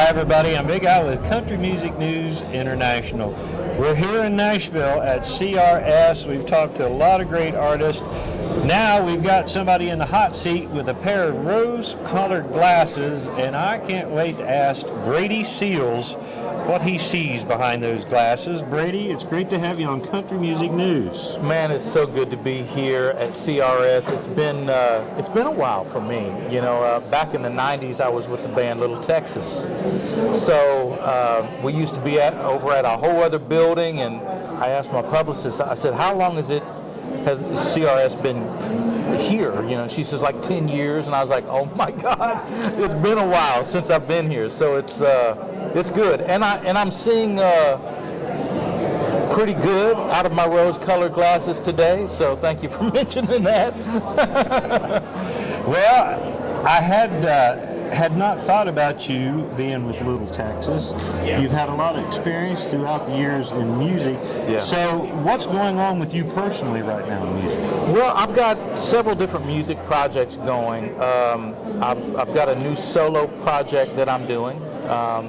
everybody, I'm Big Al with Country Music News International. We're here in Nashville at CRS. We've talked to a lot of great artists. Now we've got somebody in the hot seat with a pair of rose-colored glasses, and I can't wait to ask Brady Seals what he sees behind those glasses. Brady, it's great to have you on Country Music News. Man, it's so good to be here at CRS. It's been a while for me. You know, back in the '90s, I was with the band Little Texas. So we used to be over at a whole other building, and I asked my publicist, I said, "How long has CRS been here?" You know, she says like 10 years, and I was like, "Oh my God, it's been a while since I've been here." So it's good, and I'm seeing pretty good out of my rose-colored glasses today. So thank you for mentioning that. Well, I had not thought about you being with Little Texas. You've had a lot of experience throughout the years in music. Yeah. So what's going on with you personally right now in music? Well, I've got several different music projects going. I've got a new solo project that I'm doing,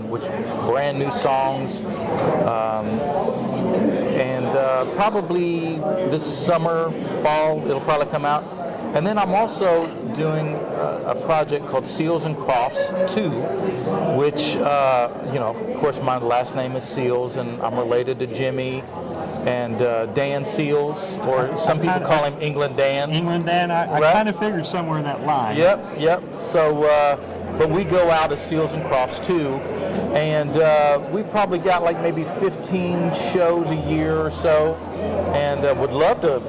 which brand new songs, and probably this summer, fall, it'll probably come out. And then I'm also doing a project called Seals and Crofts 2, which, of course, my last name is Seals, and I'm related to Jimmy and Dan Seals, or some people call him England Dan. England Dan, I kind of figured somewhere in that line. Yep. So, but we go out as Seals and Crofts 2, and we've probably got like maybe 15 shows a year or so, and would love to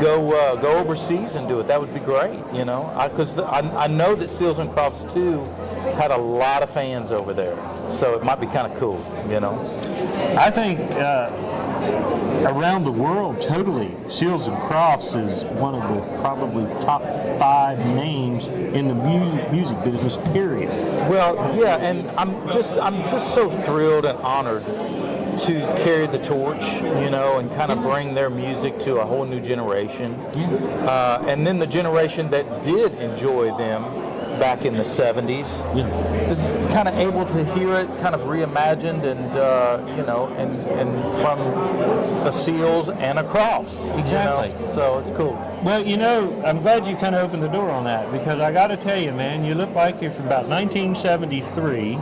go overseas and do it. That would be great, you know, because I know that Seals and Crofts 2 had a lot of fans over there, so it might be kind of cool, you know. I think around the world, totally, Seals and Crofts is one of the probably top 5 names in the music business, period. Well, yeah, and I'm just so thrilled and honored to carry the torch, you know, and kind of bring their music to a whole new generation. And then the generation that did enjoy them back in the 70s is kind of able to hear it kind of reimagined and, you know, and from a Seals and a Crofts. Exactly. You know? So it's cool. Well, you know, I'm glad you kind of opened the door on that, because I got to tell you, man, you look like you're from about 1973.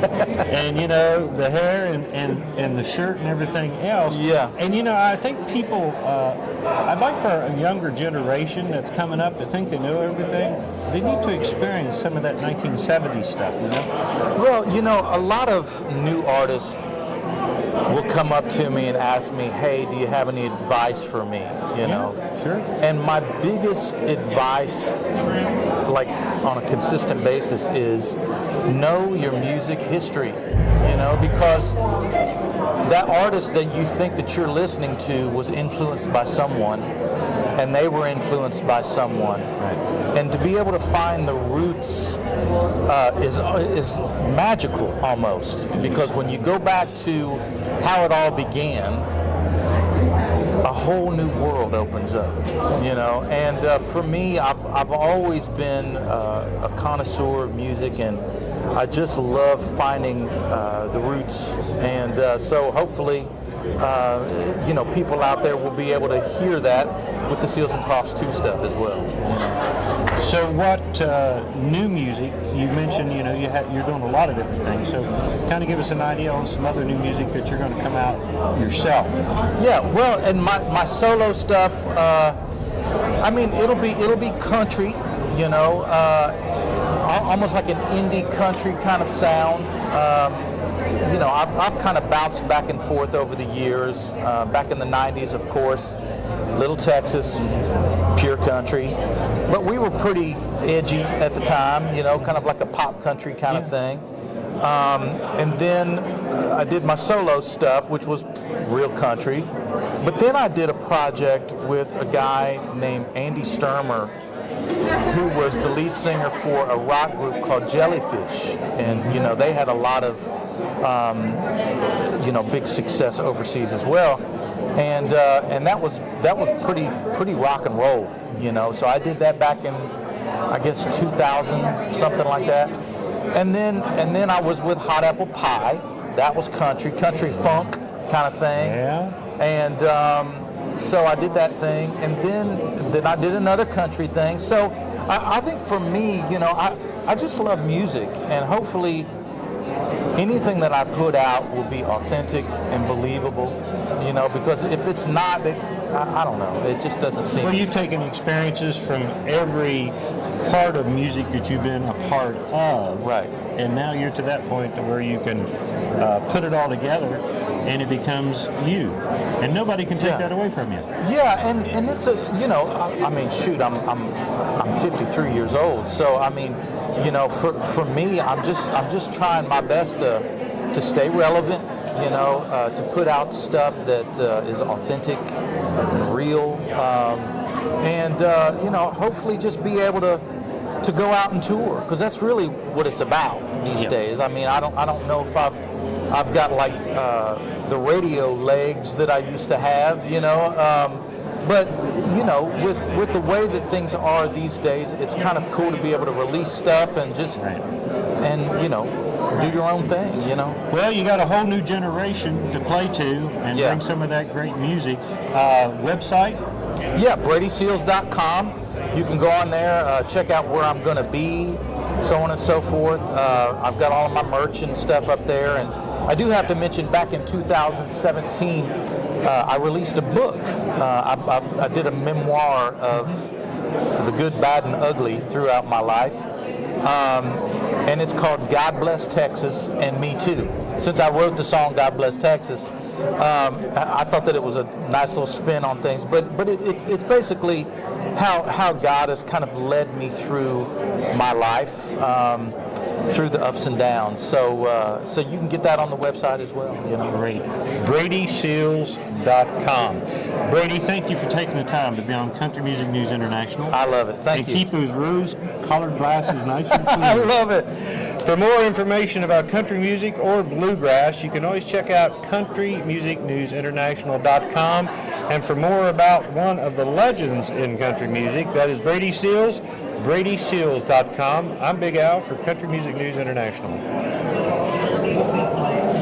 And you know, the hair and the shirt and everything else. Yeah. And you know, I think people, I'd like for a younger generation that's coming up to think they know everything. They need to experience some of that 1970s stuff, you know? Well, you know, a lot of new artists will come up to me and ask me, "Hey, do you have any advice for me?" You know? Sure. And my biggest advice, like on a consistent basis, is know your music history, you know, because that artist that you think that you're listening to was influenced by someone, and they were influenced by someone. Right. And to be able to find the roots is magical almost, because when you go back to how it all began, a whole new world opens up, you know. And for me, I've always been a connoisseur of music, and I just love finding the roots. And so hopefully, you know, people out there will be able to hear that with the Seals and Crofts 2 stuff as well. So what new music, you mentioned, you know, you're doing a lot of different things, so kind of give us an idea on some other new music that you're going to come out yourself. Yeah, well, and my solo stuff, I mean, it'll be country, you know, almost like an indie country kind of sound. You know, I've kind of bounced back and forth over the years. Back in the 90s, of course, Little Texas, pure country. But we were pretty edgy at the time, you know, kind of like a pop country kind of thing. And then I did my solo stuff, which was real country. But then I did a project with a guy named Andy Sturmer, who was the lead singer for a rock group called Jellyfish. And, you know, they had a lot of, you know, big success overseas as well. And that was pretty rock and roll, you know. So I did that back in, I guess, 2000, something like that. And then I was with Hot Apple Pie. That was country funk kind of thing. Yeah. And so I did that thing, and then I did another country thing. So I think for me, you know, I just love music, and hopefully anything that I put out will be authentic and believable, you know, because if it's not, I don't know, it just doesn't seem. Well, you've taken experiences from every part of music that you've been a part of. Right. And now you're to that point to where you can put it all together and it becomes you. And nobody can take that away from you. Yeah, and it's a, you know, I mean, shoot, I'm 53 years old, so I mean, you know, for me, I'm just trying my best to stay relevant, you know, to put out stuff that is authentic and real, and you know, hopefully just be able to go out and tour, because that's really what it's about these days. I mean, I don't know if I've got like the radio legs that I used to have, you know. But you know, with the way that things are these days, it's kind of cool to be able to release stuff and just and you know, do your own thing, you know. Well, you got a whole new generation to play to and bring some of that great music. Website? Yeah, BradySeals.com. You can go on there, check out where I'm going to be, so on and so forth. I've got all of my merch and stuff up there, and I do have to mention back in 2017. I released a book. I did a memoir of the good, bad, and ugly throughout my life. And it's called God Bless Texas and Me Too. Since I wrote the song God Bless Texas, I thought that it was a nice little spin on things. But it's basically how God has kind of led me through my life, through the ups and downs. So you can get that on the website as well. You know. Great. BradySeals.com. Brady, thank you for taking the time to be on Country Music News International. I love it. Thank you. And keep those rose-colored glasses nice and clean. I love it. For more information about country music or bluegrass, you can always check out countrymusicnewsinternational.com. And for more about one of the legends in country music, that is Brady Seals, BradySeals.com. I'm Big Al for Country Music News International.